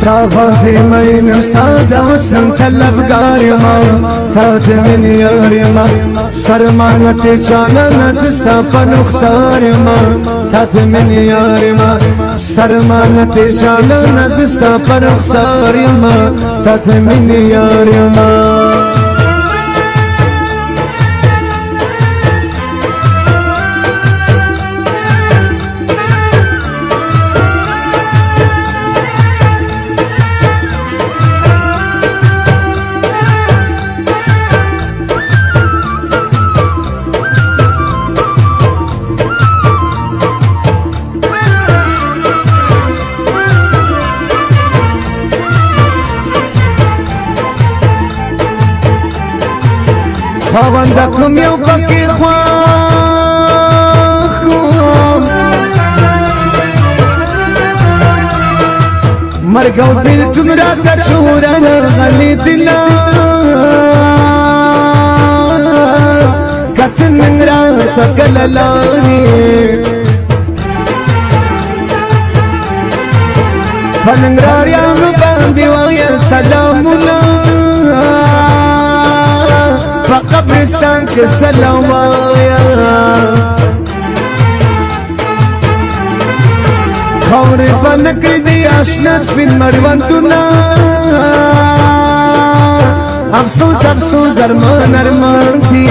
تا فاطمه استاد حسن طلبگار ما تا من یار ما سرمانت چانا نزستا پنختار ما تا من یار ما سرمانت چانا نزستا پنختار ما تا من یار ما خواندکم یو پکی خواهم مرگو بیلتم را تچورا غلی دلا کتن من را تقللانی فننگرار یانو باندی وایا سلامونا قبرستان کے سلام آیا خور بنکر دی آشنا سپین مروان تونا افسوس افسوس درمان ارمان تھی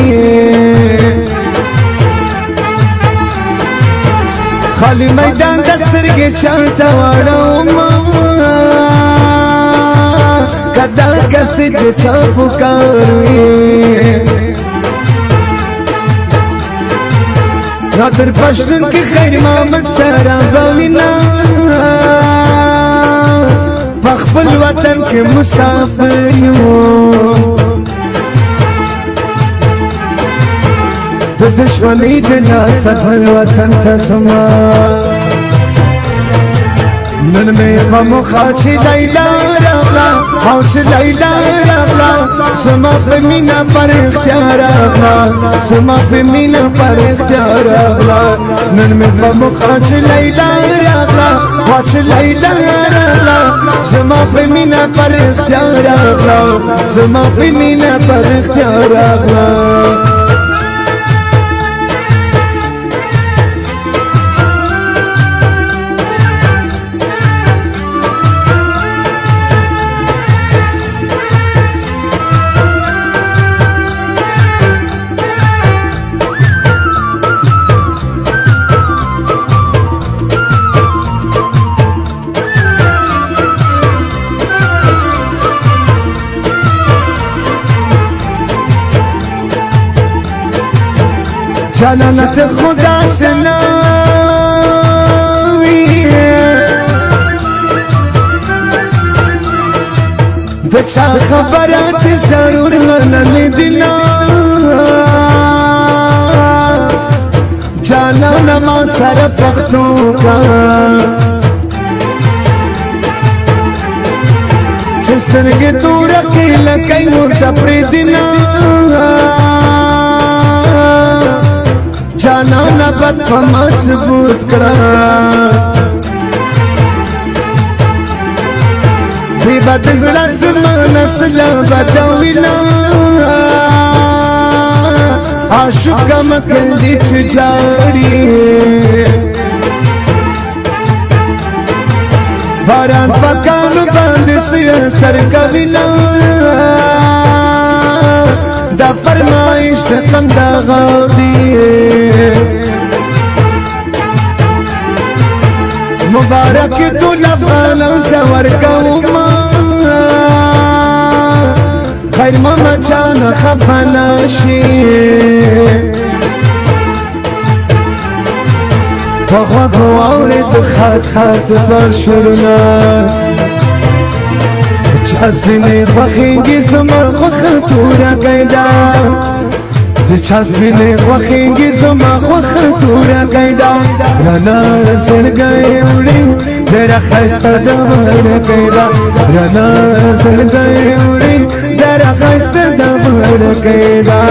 خالی میدان دستر کے چانتا وارا کدا کسی دے چا پکاروی رادر پشتن کی خیر محمد سارا باوینا پخپل وطن کے مسافریوں دو دشمنی دلا سفر وطن تسما نن میں پمخا چی لیلا رغلا او چی لیلا رغلا سما پی مینا پر اختیار اغلا سما پی مینا پر اختیار اغلا نن میں پمخا چی لیلا رغلا او چی لیلا رغلا سما پی مینا پر اختیار اغلا سما پی مینا پر اختیار اغلا جانانت خدا سے ناوی دچا خبرات ضرور منلی دلا جانانا ما سر پختوں کا جس ترگی تو رکی لکی مرتبری دلا جانانا بد پما ثبوت کرا بی بد زڑا زمان اصلا بدوینا عاشقا مکن دی چجاری باران پکانو باند سیا سر کوینا دا فرمائش دا قندا غادی مبارک تو لفغانان تور کوما خیر ماما چانا خفناشی بخوا خوارد خط خط باشرنا چسبینی خوخینگی زما خوخطورا قیدا چسبینی خوخینگی زما خوخطورا قیدا رانا سنگای اوڑی میرا خیستا دمار قیدا رانا سنگای اوڑی میرا خیستا دمار قیدا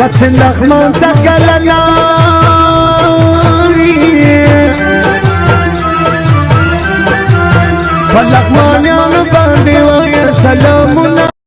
فتح لغمان تکلنا